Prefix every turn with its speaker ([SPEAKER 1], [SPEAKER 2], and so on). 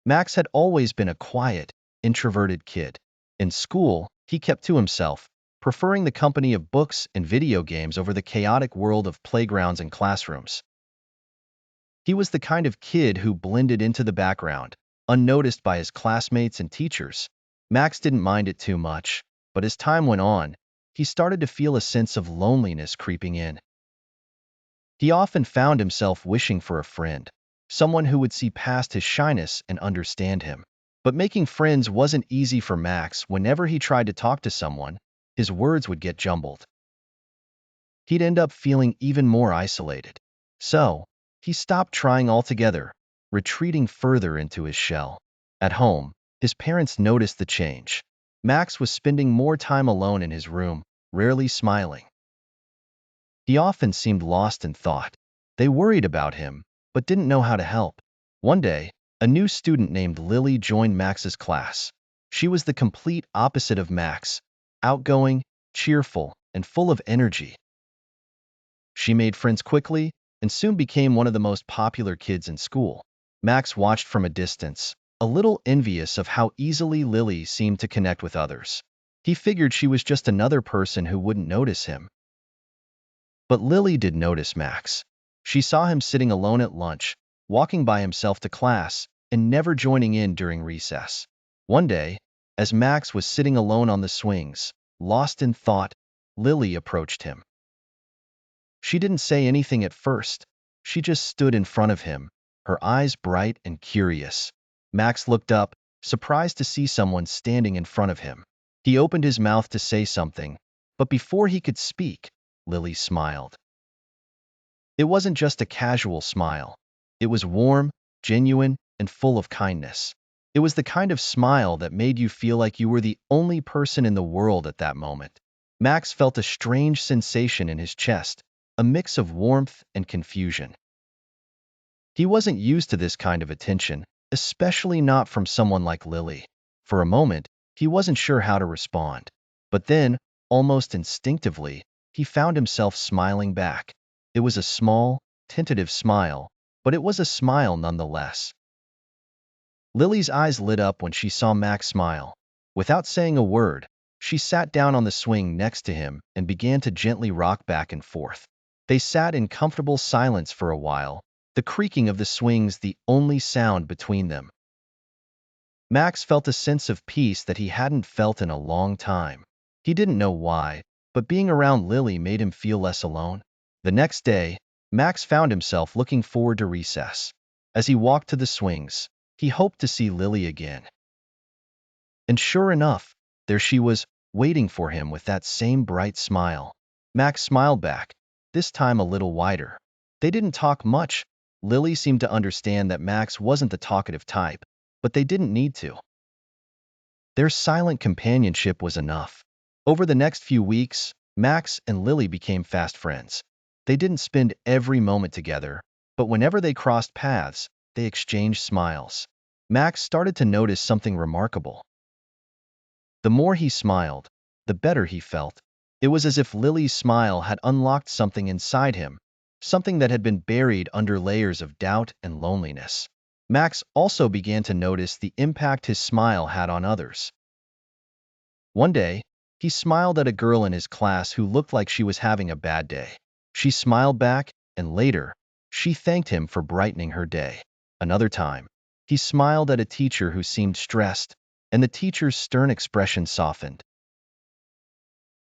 [SPEAKER 1] Max had always been a quiet, introverted kid. In school, he kept to himself, preferring the company of books and video games over the chaotic world of playgrounds and classrooms. He was the kind of kid who blended into the background, unnoticed by his classmates and teachers. Max didn't mind it too much, but as time went on, he started to feel a sense of loneliness creeping in. He often found himself wishing for a friend, someone who would see past his shyness and understand him. But making friends wasn't easy for Max. Whenever he tried to talk to someone, his words would get jumbled. He'd end up feeling even more isolated. So, he stopped trying altogether, retreating further into his shell. At home, his parents noticed the change. Max was spending more time alone in his room, rarely smiling. He often seemed lost in thought. They worried about him, but didn't know how to help. One day, a new student named Lily joined Max's class. She was the complete opposite of Max, outgoing, cheerful, and full of energy. She made friends quickly and soon became one of the most popular kids in school. Max watched from a distance, a little envious of how easily Lily seemed to connect with others. He figured she was just another person who wouldn't notice him. But Lily did notice Max. She saw him sitting alone at lunch, walking by himself to class, and never joining in during recess. One day, as Max was sitting alone on the swings, lost in thought, Lily approached him. She didn't say anything at first. She just stood in front of him, her eyes bright and curious. Max looked up, surprised to see someone standing in front of him. He opened his mouth to say something, but before he could speak, Lily smiled. It wasn't just a casual smile. It was warm, genuine, and full of kindness. It was the kind of smile that made you feel like you were the only person in the world at that moment. Max felt a strange sensation in his chest, a mix of warmth and confusion. He wasn't used to this kind of attention, especially not from someone like Lily. For a moment, he wasn't sure how to respond. But then, almost instinctively, he found himself smiling back. It was a small, tentative smile, but it was a smile nonetheless. Lily's eyes lit up when she saw Max smile. Without saying a word, she sat down on the swing next to him and began to gently rock back and forth. They sat in comfortable silence for a while, the creaking of the swings the only sound between them. Max felt a sense of peace that he hadn't felt in a long time. He didn't know why, but being around Lily made him feel less alone. The next day, Max found himself looking forward to recess. As he walked to the swings, he hoped to see Lily again. And sure enough, there she was, waiting for him with that same bright smile. Max smiled back, this time a little wider. They didn't talk much. Lily seemed to understand that Max wasn't the talkative type, but they didn't need to. Their silent companionship was enough. Over the next few weeks, Max and Lily became fast friends. They didn't spend every moment together, but whenever they crossed paths, they exchanged smiles. Max started to notice something remarkable. The more he smiled, the better he felt. It was as if Lily's smile had unlocked something inside him, something that had been buried under layers of doubt and loneliness. Max also began to notice the impact his smile had on others. One day, he smiled at a girl in his class who looked like she was having a bad day. She smiled back, and later, she thanked him for brightening her day. Another time, he smiled at a teacher who seemed stressed, and the teacher's stern expression softened.